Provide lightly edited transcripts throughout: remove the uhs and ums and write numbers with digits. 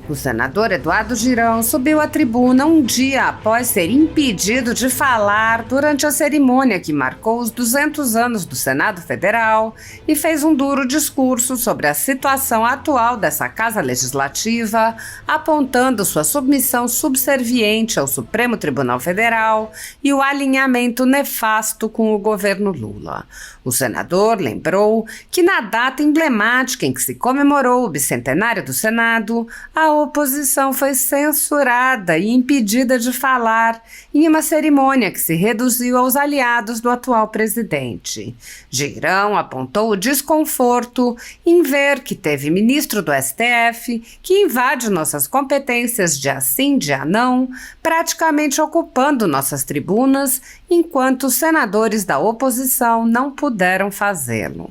O senador Eduardo Girão subiu à tribuna um dia após ser impedido de falar durante a cerimônia que marcou os 200 anos do Senado Federal e fez um duro discurso sobre a situação atual dessa Casa Legislativa, apontando sua submissão subserviente ao Supremo Tribunal Federal e o alinhamento nefasto com o governo Lula. O senador lembrou que na data emblemática em que se comemorou o bicentenário do Senado, a oposição foi censurada e impedida de falar em uma cerimônia que se reduziu aos aliados do atual presidente. Girão apontou o desconforto em ver que teve ministro do STF que invade nossas competências dia sim, dia não, praticamente ocupando nossas tribunas, enquanto os senadores da oposição não puderam fazê-lo.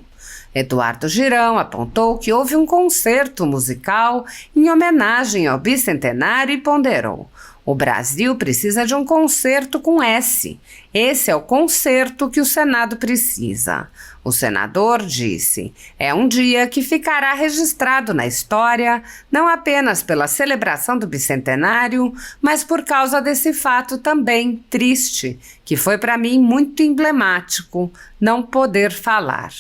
Eduardo Girão apontou que houve um concerto musical em homenagem ao bicentenário e ponderou: o Brasil precisa de um concerto com S. Esse é o concerto que o Senado precisa. O senador disse: é um dia que ficará registrado na história, não apenas pela celebração do bicentenário, mas por causa desse fato também triste, que foi para mim muito emblemático, não poder falar.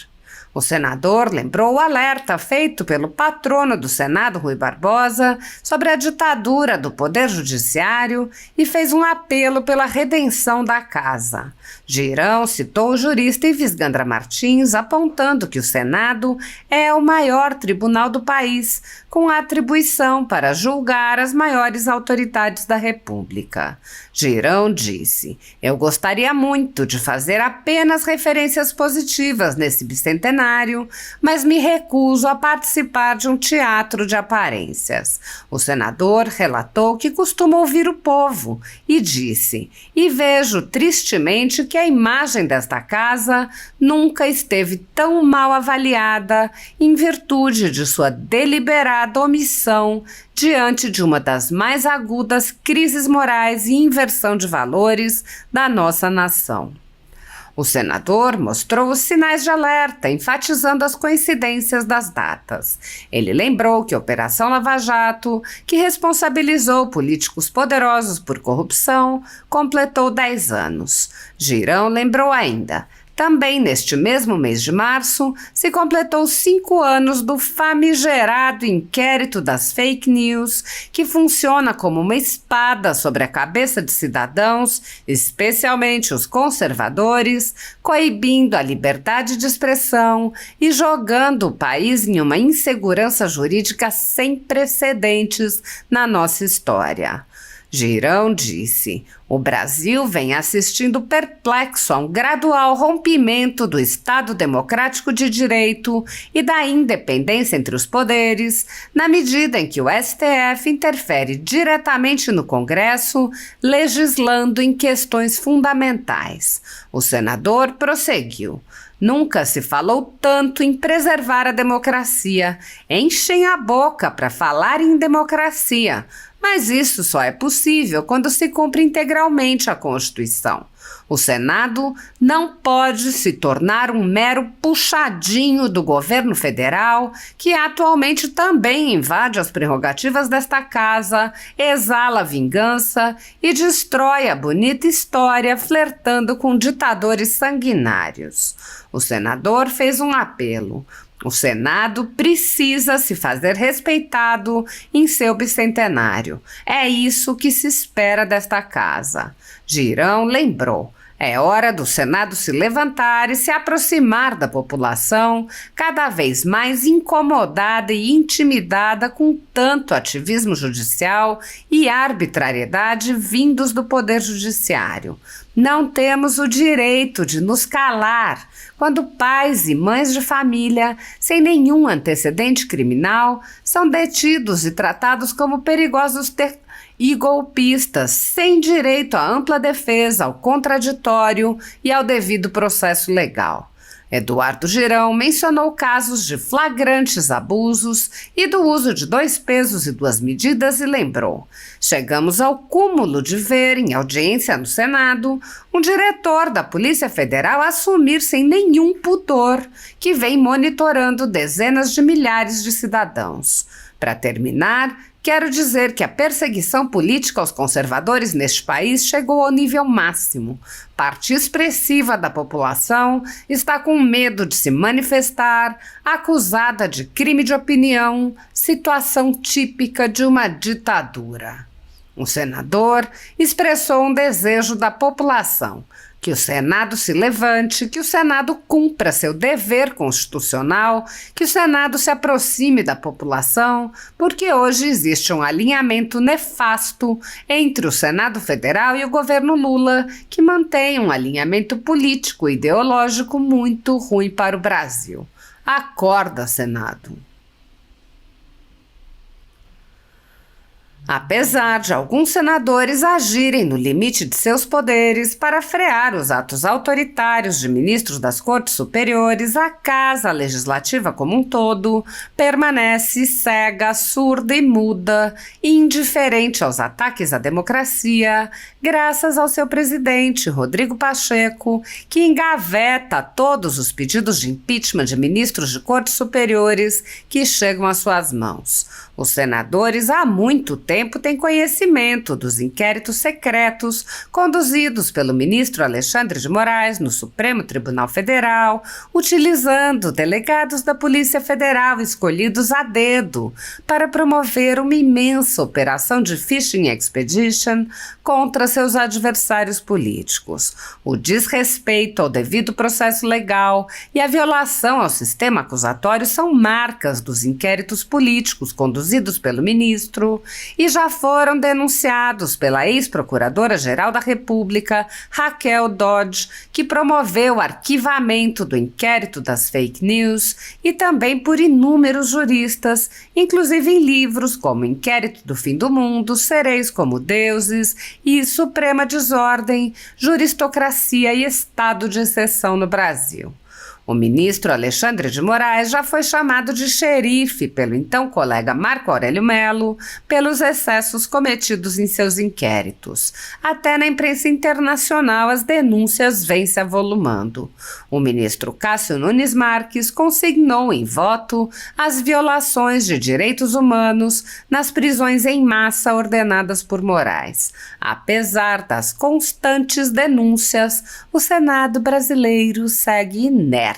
O senador lembrou o alerta feito pelo patrono do Senado, Rui Barbosa, sobre a ditadura do Poder Judiciário e fez um apelo pela redenção da casa. Girão citou o jurista Ives Gandra Martins, apontando que o Senado é o maior tribunal do país, com atribuição para julgar as maiores autoridades da República. Girão disse: eu gostaria muito de fazer apenas referências positivas nesse bicentenário, mas me recuso a participar de um teatro de aparências. O senador relatou que costuma ouvir o povo e disse: e vejo tristemente que a imagem desta casa nunca esteve tão mal avaliada em virtude de sua deliberada omissão diante de uma das mais agudas crises morais e inversão de valores da nossa nação. O senador mostrou os sinais de alerta, enfatizando as coincidências das datas. Ele lembrou que a Operação Lava Jato, que responsabilizou políticos poderosos por corrupção, completou 10 anos. Girão lembrou ainda: também neste mesmo mês de março, se completou 5 anos do famigerado inquérito das fake news, que funciona como uma espada sobre a cabeça de cidadãos, especialmente os conservadores, coibindo a liberdade de expressão e jogando o país em uma insegurança jurídica sem precedentes na nossa história. Girão disse: o Brasil vem assistindo perplexo a um gradual rompimento do Estado democrático de direito e da independência entre os poderes, na medida em que o STF interfere diretamente no Congresso, legislando em questões fundamentais. O senador prosseguiu: nunca se falou tanto em preservar a democracia. Enchem a boca para falar em democracia, mas isso só é possível quando se cumpre integralmente a Constituição. O Senado não pode se tornar um mero puxadinho do governo federal, que atualmente também invade as prerrogativas desta casa, exala vingança e destrói a bonita história flertando com ditadores sanguinários. O senador fez um apelo: o Senado precisa se fazer respeitado em seu bicentenário. É isso que se espera desta casa. Girão lembrou: é hora do Senado se levantar e se aproximar da população, cada vez mais incomodada e intimidada com tanto ativismo judicial e arbitrariedade vindos do Poder Judiciário. Não temos o direito de nos calar quando pais e mães de família, sem nenhum antecedente criminal, são detidos e tratados como perigosos e golpistas, sem direito à ampla defesa, ao contraditório e ao devido processo legal. Eduardo Girão mencionou casos de flagrantes abusos e do uso de 2 pesos e 2 medidas e lembrou: chegamos ao cúmulo de ver, em audiência no Senado, um diretor da Polícia Federal assumir sem nenhum pudor que vem monitorando dezenas de milhares de cidadãos. Para terminar, Quero dizer que a perseguição política aos conservadores neste país chegou ao nível máximo. Parte expressiva da população está com medo de se manifestar, acusada de crime de opinião, situação típica de uma ditadura. Um senador expressou um desejo da população, que o Senado se levante, que o Senado cumpra seu dever constitucional, que o Senado se aproxime da população, porque hoje existe um alinhamento nefasto entre o Senado Federal e o governo Lula, que mantém um alinhamento político e ideológico muito ruim para o Brasil. Acorda, Senado! Apesar de alguns senadores agirem no limite de seus poderes para frear os atos autoritários de ministros das Cortes Superiores, a Casa Legislativa como um todo permanece cega, surda e muda, indiferente aos ataques à democracia, graças ao seu presidente, Rodrigo Pacheco, que engaveta todos os pedidos de impeachment de ministros de Cortes Superiores que chegam às suas mãos. Os senadores há muito tempo têm conhecimento dos inquéritos secretos conduzidos pelo ministro Alexandre de Moraes no Supremo Tribunal Federal, utilizando delegados da Polícia Federal escolhidos a dedo para promover uma imensa operação de fishing expedition contra seus adversários políticos. O desrespeito ao devido processo legal e a violação ao sistema acusatório são marcas dos inquéritos políticos conduzidos pelo ministro e já foram denunciados pela ex-procuradora-geral da República, Raquel Dodge, que promoveu o arquivamento do inquérito das fake news, e também por inúmeros juristas, inclusive em livros como Inquérito do Fim do Mundo, Sereis como Deuses e Suprema Desordem, Juristocracia e Estado de Exceção no Brasil. O ministro Alexandre de Moraes já foi chamado de xerife pelo então colega Marco Aurélio Mello pelos excessos cometidos em seus inquéritos. Até na imprensa internacional as denúncias vêm se avolumando. O ministro Cássio Nunes Marques consignou em voto as violações de direitos humanos nas prisões em massa ordenadas por Moraes. Apesar das constantes denúncias, o Senado brasileiro segue inerte.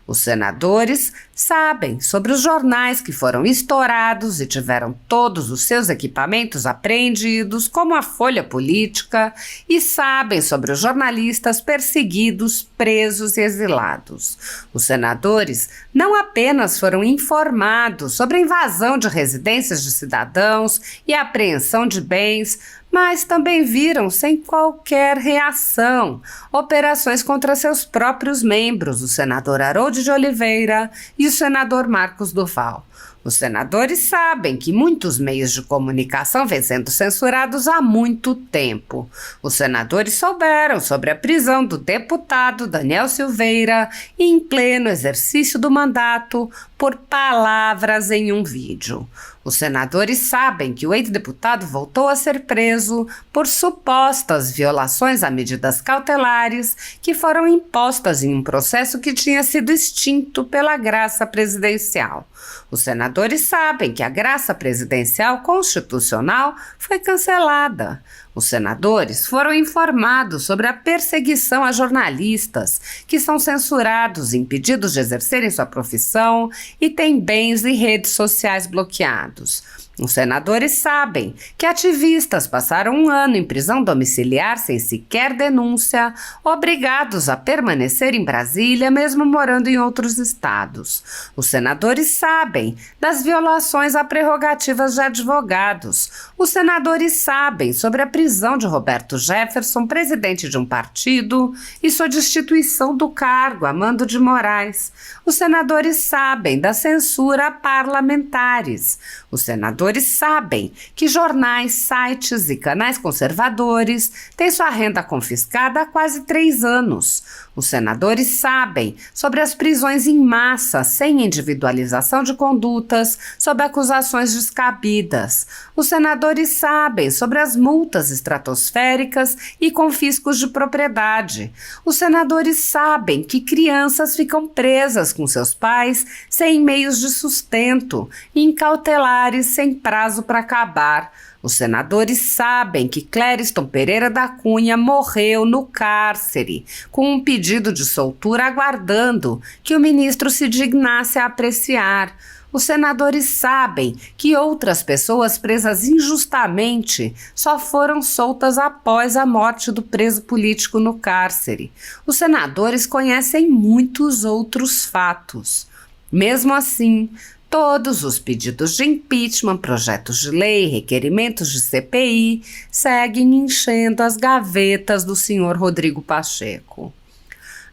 Os senadores sabem sobre os jornais que foram estourados e tiveram todos os seus equipamentos apreendidos, como a Folha Política, e sabem sobre os jornalistas perseguidos, presos e exilados. Os senadores não apenas foram informados sobre a invasão de residências de cidadãos e a apreensão de bens, mas também viram, sem qualquer reação, operações contra seus próprios membros, o senador Harold de Oliveira e o senador Marcos Duval. Os senadores sabem que muitos meios de comunicação vêm sendo censurados há muito tempo. Os senadores souberam sobre a prisão do deputado Daniel Silveira em pleno exercício do mandato por palavras em um vídeo. Os senadores sabem que o ex-deputado voltou a ser preso por supostas violações a medidas cautelares que foram impostas em um processo que tinha sido extinto pela graça presidencial. Os senadores sabem que a graça presidencial constitucional foi cancelada. Os senadores foram informados sobre a perseguição a jornalistas, que são censurados e impedidos de exercerem sua profissão e têm bens e redes sociais bloqueados. Os senadores sabem que ativistas passaram um ano em prisão domiciliar sem sequer denúncia, obrigados a permanecer em Brasília, mesmo morando em outros estados. Os senadores sabem das violações a prerrogativas de advogados. Os senadores sabem sobre a prisão de Roberto Jefferson, presidente de um partido, e sua destituição do cargo a mando de Moraes. Os senadores sabem da censura a parlamentares. Os senadores sabem que jornais, sites e canais conservadores têm sua renda confiscada há quase 3 anos. Os senadores sabem sobre as prisões em massa, sem individualização de condutas, sob acusações descabidas. Os senadores sabem sobre as multas estratosféricas e confiscos de propriedade. Os senadores sabem que crianças ficam presas com seus pais sem meios de sustento, em cautelares sem prazo para acabar. Os senadores sabem que Clériston Pereira da Cunha morreu no cárcere, com um pedido de soltura aguardando que o ministro se dignasse a apreciar. Os senadores sabem que outras pessoas presas injustamente só foram soltas após a morte do preso político no cárcere. Os senadores conhecem muitos outros fatos. Mesmo assim, todos os pedidos de impeachment, projetos de lei, requerimentos de CPI seguem enchendo as gavetas do senhor Rodrigo Pacheco.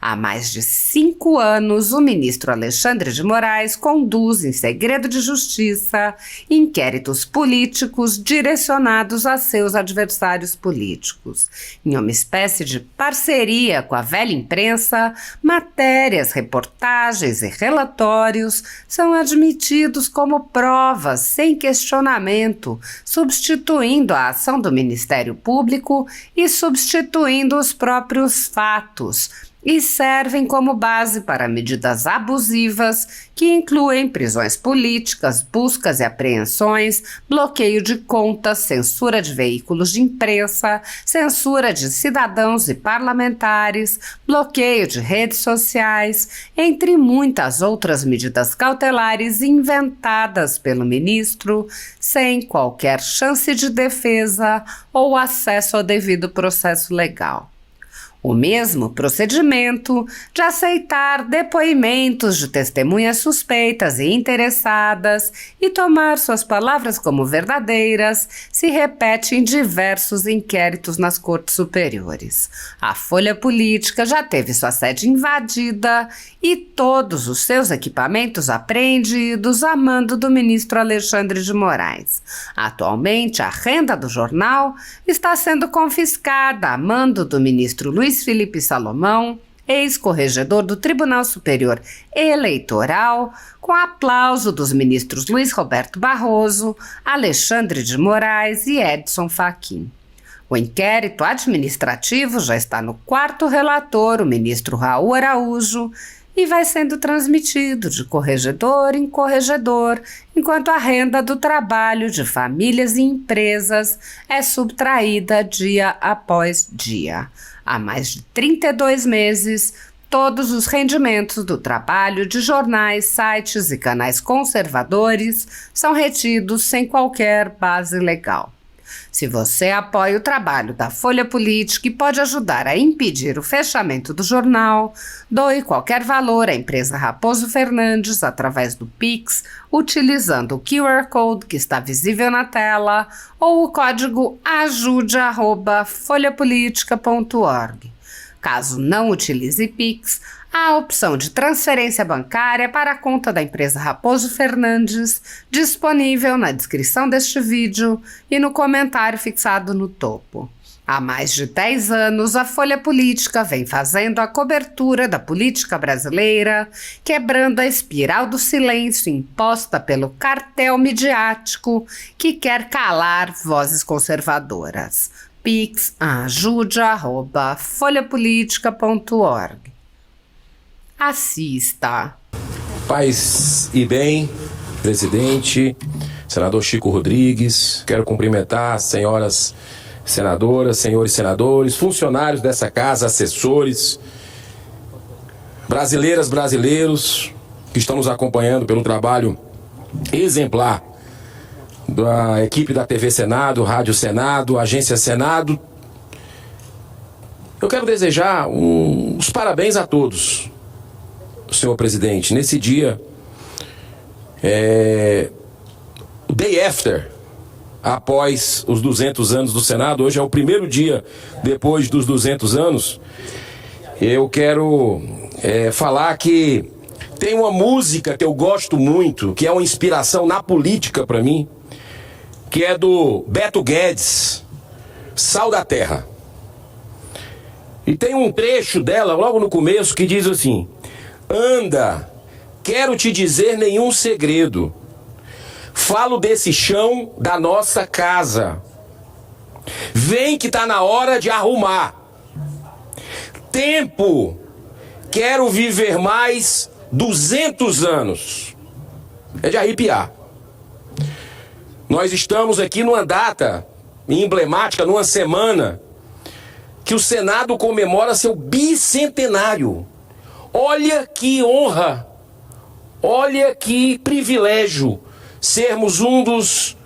Há mais de 5 anos, o ministro Alexandre de Moraes conduz, em segredo de justiça, inquéritos políticos direcionados a seus adversários políticos. Em uma espécie de parceria com a velha imprensa, matérias, reportagens e relatórios são admitidos como provas sem questionamento, substituindo a ação do Ministério Público e substituindo os próprios fatos, e servem como base para medidas abusivas que incluem prisões políticas, buscas e apreensões, bloqueio de contas, censura de veículos de imprensa, censura de cidadãos e parlamentares, bloqueio de redes sociais, entre muitas outras medidas cautelares inventadas pelo ministro, sem qualquer chance de defesa ou acesso ao devido processo legal. O mesmo procedimento de aceitar depoimentos de testemunhas suspeitas e interessadas e tomar suas palavras como verdadeiras se repete em diversos inquéritos nas cortes superiores. A Folha Política já teve sua sede invadida e todos os seus equipamentos apreendidos a mando do ministro Alexandre de Moraes. Atualmente, a renda do jornal está sendo confiscada a mando do ministro Luiz Felipe Salomão, ex-corregedor do Tribunal Superior Eleitoral, com aplauso dos ministros Luiz Roberto Barroso, Alexandre de Moraes e Edson Fachin. O inquérito administrativo já está no 4º relator, o ministro Raul Araújo, e vai sendo transmitido de corregedor em corregedor, enquanto a renda do trabalho de famílias e empresas é subtraída dia após dia. Há mais de 32 meses, todos os rendimentos do trabalho de jornais, sites e canais conservadores são retidos sem qualquer base legal. Se você apoia o trabalho da Folha Política e pode ajudar a impedir o fechamento do jornal, doe qualquer valor à empresa Raposo Fernandes através do Pix, utilizando o QR Code que está visível na tela ou o código ajude@folhapolitica.org. Caso não utilize Pix, há a opção de transferência bancária para a conta da empresa Raposo Fernandes, disponível na descrição deste vídeo e no comentário fixado no topo. Há mais de 10 anos, a Folha Política vem fazendo a cobertura da política brasileira, quebrando a espiral do silêncio imposta pelo cartel midiático que quer calar vozes conservadoras. Pix ajude@folhapolitica.org. Assista. Paz e bem, presidente, senador Chico Rodrigues, quero cumprimentar as senhoras senadoras, senhores senadores, funcionários dessa casa, assessores, brasileiras, brasileiros que estão nos acompanhando pelo trabalho exemplar da equipe da TV Senado, Rádio Senado, Agência Senado. Eu quero desejar os parabéns a todos, senhor presidente, nesse dia, o day after, após os 200 anos do Senado. Hoje é o primeiro dia depois dos 200 anos. Eu quero falar que tem uma música que eu gosto muito, que é uma inspiração na política para mim, que é do Beto Guedes, Sal da Terra. E tem um trecho dela, logo no começo, que diz assim: anda, quero te dizer nenhum segredo. Falo desse chão da nossa casa. Vem que tá na hora de arrumar. Tempo, quero viver mais 200 anos. É de arrepiar. Nós estamos aqui numa data emblemática, numa semana que o Senado comemora seu bicentenário. Olha que honra, olha que privilégio sermos um dos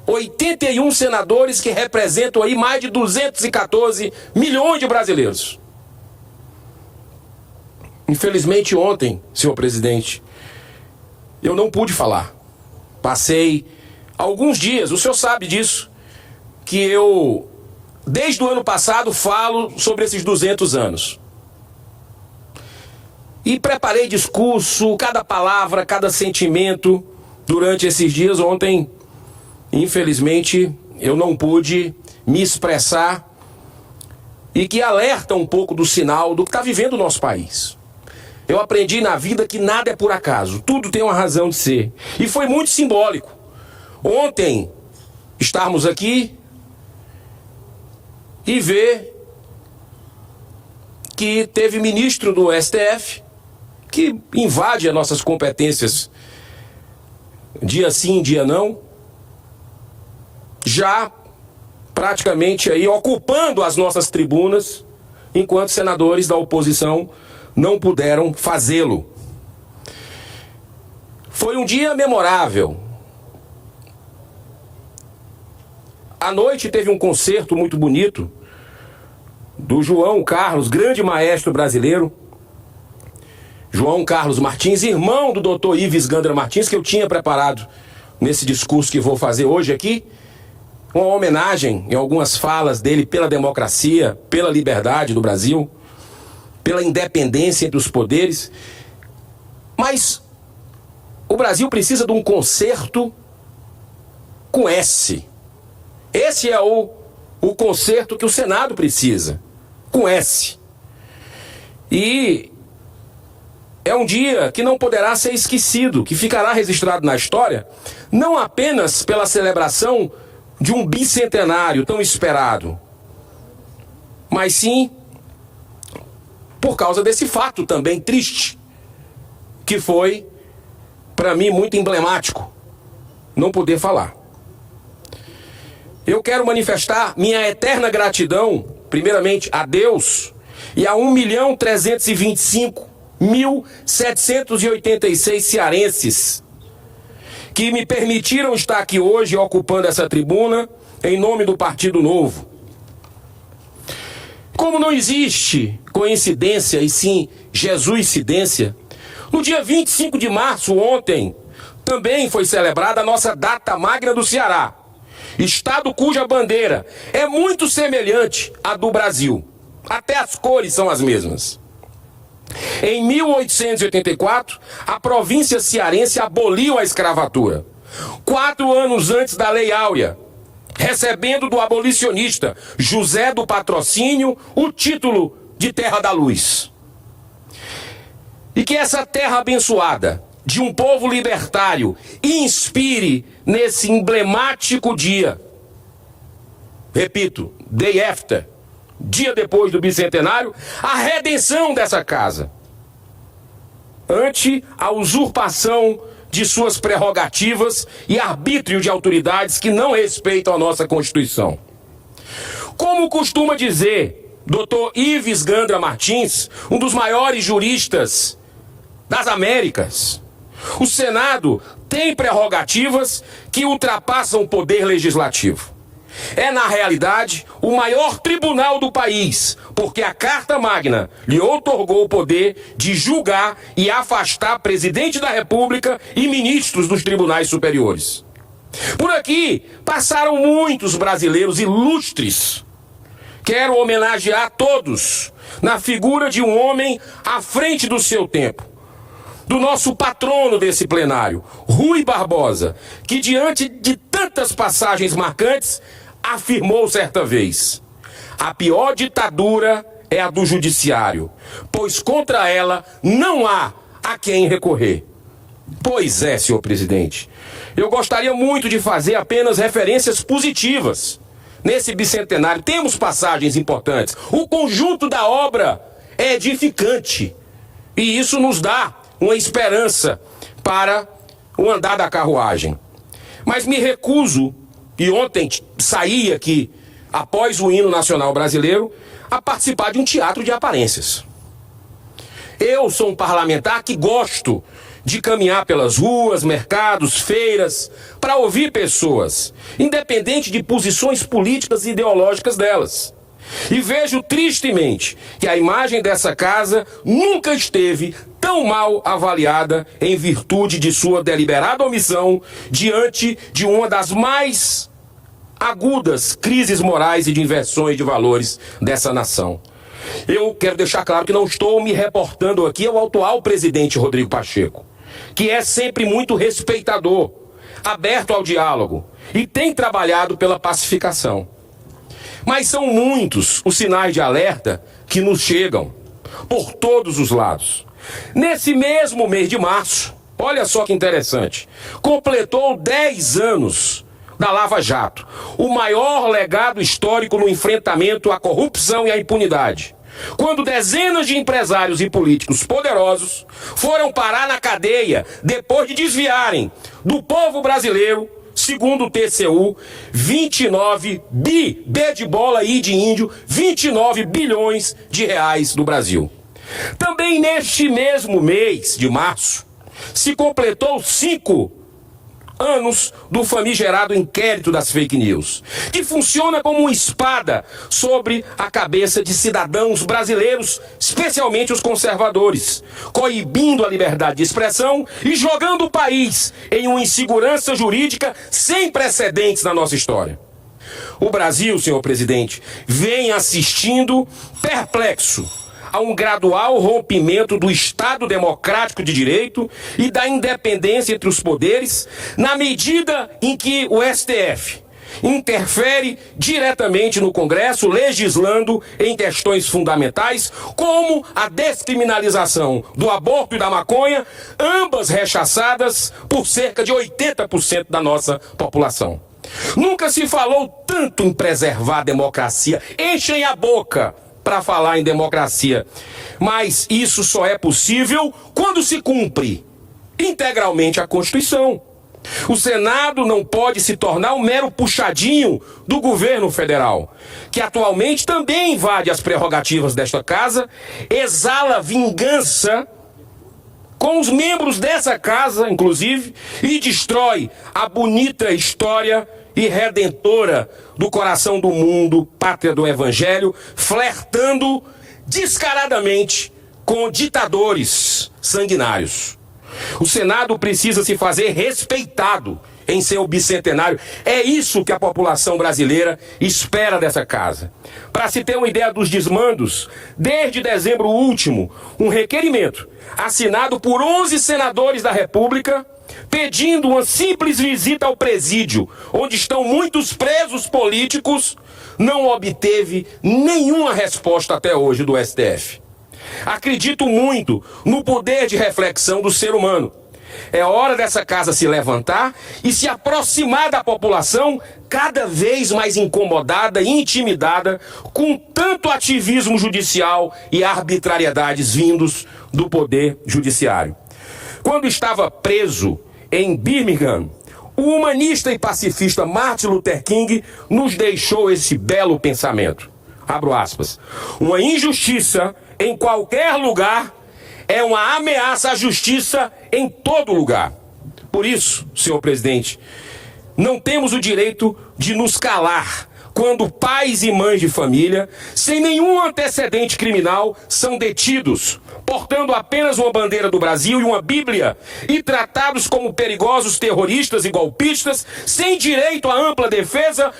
81 senadores que representam aí mais de 214 milhões de brasileiros. Infelizmente ontem, senhor presidente, eu não pude falar. Passei alguns dias, o senhor sabe disso, que eu, desde o ano passado, falo sobre esses 200 anos. E preparei discurso, cada palavra, cada sentimento durante esses dias. Ontem, infelizmente, eu não pude me expressar, e que alerta um pouco do sinal do que está vivendo o nosso país. Eu aprendi na vida que nada é por acaso, tudo tem uma razão de ser. E foi muito simbólico. Ontem, estarmos aqui e ver que teve ministro do STF que invade as nossas competências dia sim, dia não, já praticamente aí ocupando as nossas tribunas, enquanto senadores da oposição não puderam fazê-lo. Foi um dia memorável. À noite teve um concerto muito bonito do João Carlos, grande maestro brasileiro, João Carlos Martins, irmão do Dr. Ives Gandra Martins, que eu tinha preparado nesse discurso que vou fazer hoje aqui, uma homenagem em algumas falas dele pela democracia, pela liberdade do Brasil, pela independência entre os poderes. Mas o Brasil precisa de um concerto com S. Esse é o concerto que o Senado precisa, com S. E é um dia que não poderá ser esquecido, que ficará registrado na história, não apenas pela celebração de um bicentenário tão esperado, mas sim por causa desse fato também triste, que foi, para mim, muito emblemático, não poder falar. Eu quero manifestar minha eterna gratidão, primeiramente a Deus e a 1.325.786 cearenses que me permitiram estar aqui hoje ocupando essa tribuna em nome do Partido Novo. Como não existe coincidência e sim jesuicidência, no dia 25 de março, ontem, também foi celebrada a nossa data magna do Ceará, estado cuja bandeira é muito semelhante à do Brasil. Até as cores são as mesmas. Em 1884, a província cearense aboliu a escravatura. 4 anos antes da Lei Áurea, recebendo do abolicionista José do Patrocínio o título de Terra da Luz. E que essa terra abençoada de um povo libertário inspire nesse emblemático dia, repito, day after, dia depois do bicentenário, a redenção dessa casa ante a usurpação de suas prerrogativas e arbítrio de autoridades que não respeitam a nossa Constituição. Como costuma dizer Dr. Ives Gandra Martins, um dos maiores juristas das Américas, o Senado tem prerrogativas que ultrapassam o poder legislativo. É, na realidade, o maior tribunal do país, porque a Carta Magna lhe outorgou o poder de julgar e afastar presidente da República e ministros dos tribunais superiores. Por aqui passaram muitos brasileiros ilustres. Quero homenagear todos na figura de um homem à frente do seu tempo, do nosso patrono desse plenário, Rui Barbosa, que diante de tantas passagens marcantes, afirmou certa vez: a pior ditadura é a do judiciário, pois contra ela não há a quem recorrer. Pois é, senhor presidente, eu gostaria muito de fazer apenas referências positivas. Nesse bicentenário temos passagens importantes. O conjunto da obra é edificante. E isso nos dá uma esperança para o andar da carruagem. Mas me recuso, e ontem saí aqui, após o hino nacional brasileiro, a participar de um teatro de aparências. Eu sou um parlamentar que gosto de caminhar pelas ruas, mercados, feiras, para ouvir pessoas, independente de posições políticas e ideológicas delas. E vejo tristemente que a imagem dessa casa nunca esteve tão mal avaliada em virtude de sua deliberada omissão diante de uma das mais agudas crises morais e de inversões de valores dessa nação. Eu quero deixar claro que não estou me reportando aqui ao atual presidente Rodrigo Pacheco, que é sempre muito respeitador, aberto ao diálogo e tem trabalhado pela pacificação. Mas são muitos os sinais de alerta que nos chegam por todos os lados. Nesse mesmo mês de março, olha só que interessante, completou 10 anos da Lava Jato, o maior legado histórico no enfrentamento à corrupção e à impunidade, quando dezenas de empresários e políticos poderosos foram parar na cadeia depois de desviarem do povo brasileiro, segundo o TCU, 29 B de bola e de índio, 29 bilhões de reais do Brasil. Também neste mesmo mês de março, se completou 5 anos do famigerado inquérito das fake news, que funciona como uma espada sobre a cabeça de cidadãos brasileiros, especialmente os conservadores, coibindo a liberdade de expressão e jogando o país em uma insegurança jurídica sem precedentes na nossa história. O Brasil, senhor presidente, vem assistindo perplexo a um gradual rompimento do Estado democrático de direito e da independência entre os poderes, na medida em que o STF interfere diretamente no Congresso, legislando em questões fundamentais, como a descriminalização do aborto e da maconha, ambas rechaçadas por cerca de 80% da nossa população. Nunca se falou tanto em preservar a democracia. Enchem a boca para falar em democracia, mas isso só é possível quando se cumpre integralmente a Constituição. O Senado não pode se tornar um mero puxadinho do governo federal, que atualmente também invade as prerrogativas desta casa, exala vingança com os membros dessa casa, inclusive, e destrói a bonita história e redentora do coração do mundo, pátria do Evangelho, flertando descaradamente com ditadores sanguinários. O Senado precisa se fazer respeitado em seu bicentenário. É isso que a população brasileira espera dessa casa. Para se ter uma ideia dos desmandos, desde dezembro último, um requerimento assinado por 11 senadores da República, pedindo uma simples visita ao presídio, onde estão muitos presos políticos, não obteve nenhuma resposta até hoje do STF. Acredito muito no poder de reflexão do ser humano. É hora dessa casa se levantar e se aproximar da população cada vez mais incomodada e intimidada com tanto ativismo judicial e arbitrariedades vindos do poder judiciário. Quando estava preso em Birmingham, o humanista e pacifista Martin Luther King nos deixou esse belo pensamento. Abro aspas. Uma injustiça em qualquer lugar é uma ameaça à justiça em todo lugar. Por isso, senhor presidente, não temos o direito de nos calar quando pais e mães de família, sem nenhum antecedente criminal, são detidos, portando apenas uma bandeira do Brasil e uma Bíblia, e tratados como perigosos terroristas e golpistas, sem direito à ampla defesa,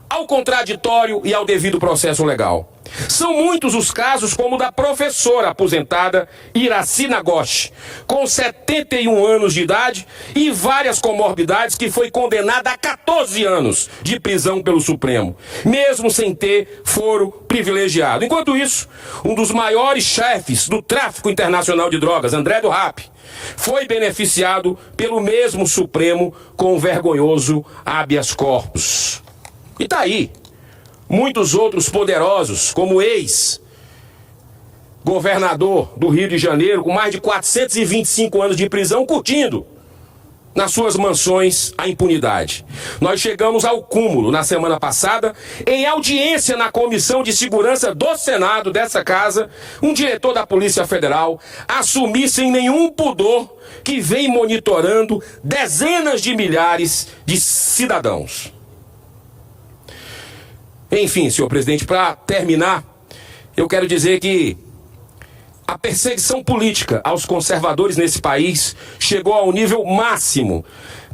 ao contraditório e ao devido processo legal. São muitos os casos, como o da professora aposentada Iraci Nagoshi, com 71 anos de idade e várias comorbidades, que foi condenada a 14 anos de prisão pelo Supremo, mesmo sem ter foro privilegiado. Enquanto isso, um dos maiores chefes do tráfico internacional de drogas, André do Rap, foi beneficiado pelo mesmo Supremo com o vergonhoso habeas corpus. E tá aí. Muitos outros poderosos, como o ex-governador do Rio de Janeiro, com mais de 425 anos de prisão, curtindo nas suas mansões a impunidade. Nós chegamos ao cúmulo na semana passada, em audiência na Comissão de Segurança do Senado dessa casa, um diretor da Polícia Federal assumir sem nenhum pudor que vem monitorando dezenas de milhares de cidadãos. Enfim, senhor presidente, para terminar, eu quero dizer que a perseguição política aos conservadores nesse país chegou ao nível máximo,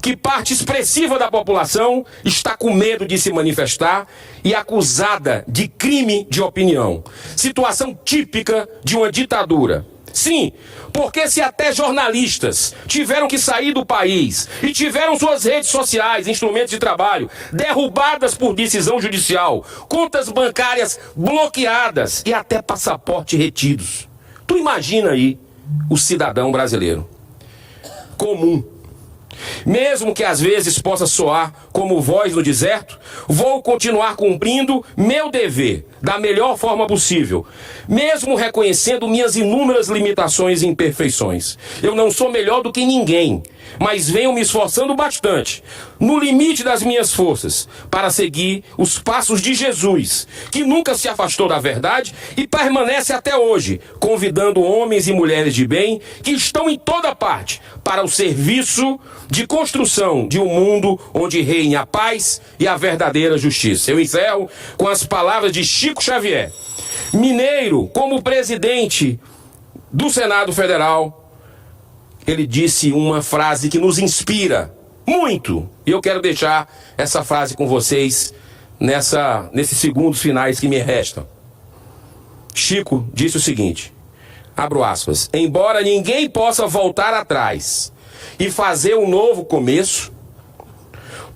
que parte expressiva da população está com medo de se manifestar e acusada de crime de opinião. Situação típica de uma ditadura. Sim, porque se até jornalistas tiveram que sair do país e tiveram suas redes sociais, instrumentos de trabalho, derrubadas por decisão judicial, contas bancárias bloqueadas e até passaporte retidos. Tu imagina aí o cidadão brasileiro comum. Mesmo que às vezes possa soar como voz no deserto, vou continuar cumprindo meu dever da melhor forma possível, mesmo reconhecendo minhas inúmeras limitações e imperfeições. Eu não sou melhor do que ninguém, mas venho me esforçando bastante, no limite das minhas forças, para seguir os passos de Jesus, que nunca se afastou da verdade e permanece até hoje, convidando homens e mulheres de bem que estão em toda parte para o serviço de construção de um mundo onde reine a paz e a verdadeira justiça. Eu encerro com as palavras de Chico Xavier, mineiro, como presidente do Senado Federal. Ele disse uma frase que nos inspira muito, e eu quero deixar essa frase com vocês nesses segundos finais que me restam. Chico disse o seguinte, abro aspas: embora ninguém possa voltar atrás e fazer um novo começo,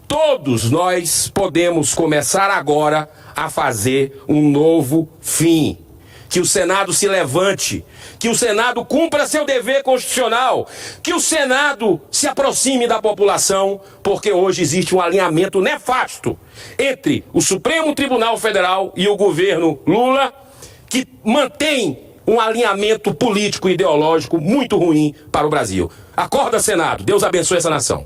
todos nós podemos começar agora a fazer um novo fim. Que o Senado se levante, que o Senado cumpra seu dever constitucional, que o Senado se aproxime da população, porque hoje existe um alinhamento nefasto entre o Supremo Tribunal Federal e o governo Lula, que mantém um alinhamento político e ideológico muito ruim para o Brasil. Acorda, Senado. Deus abençoe essa nação.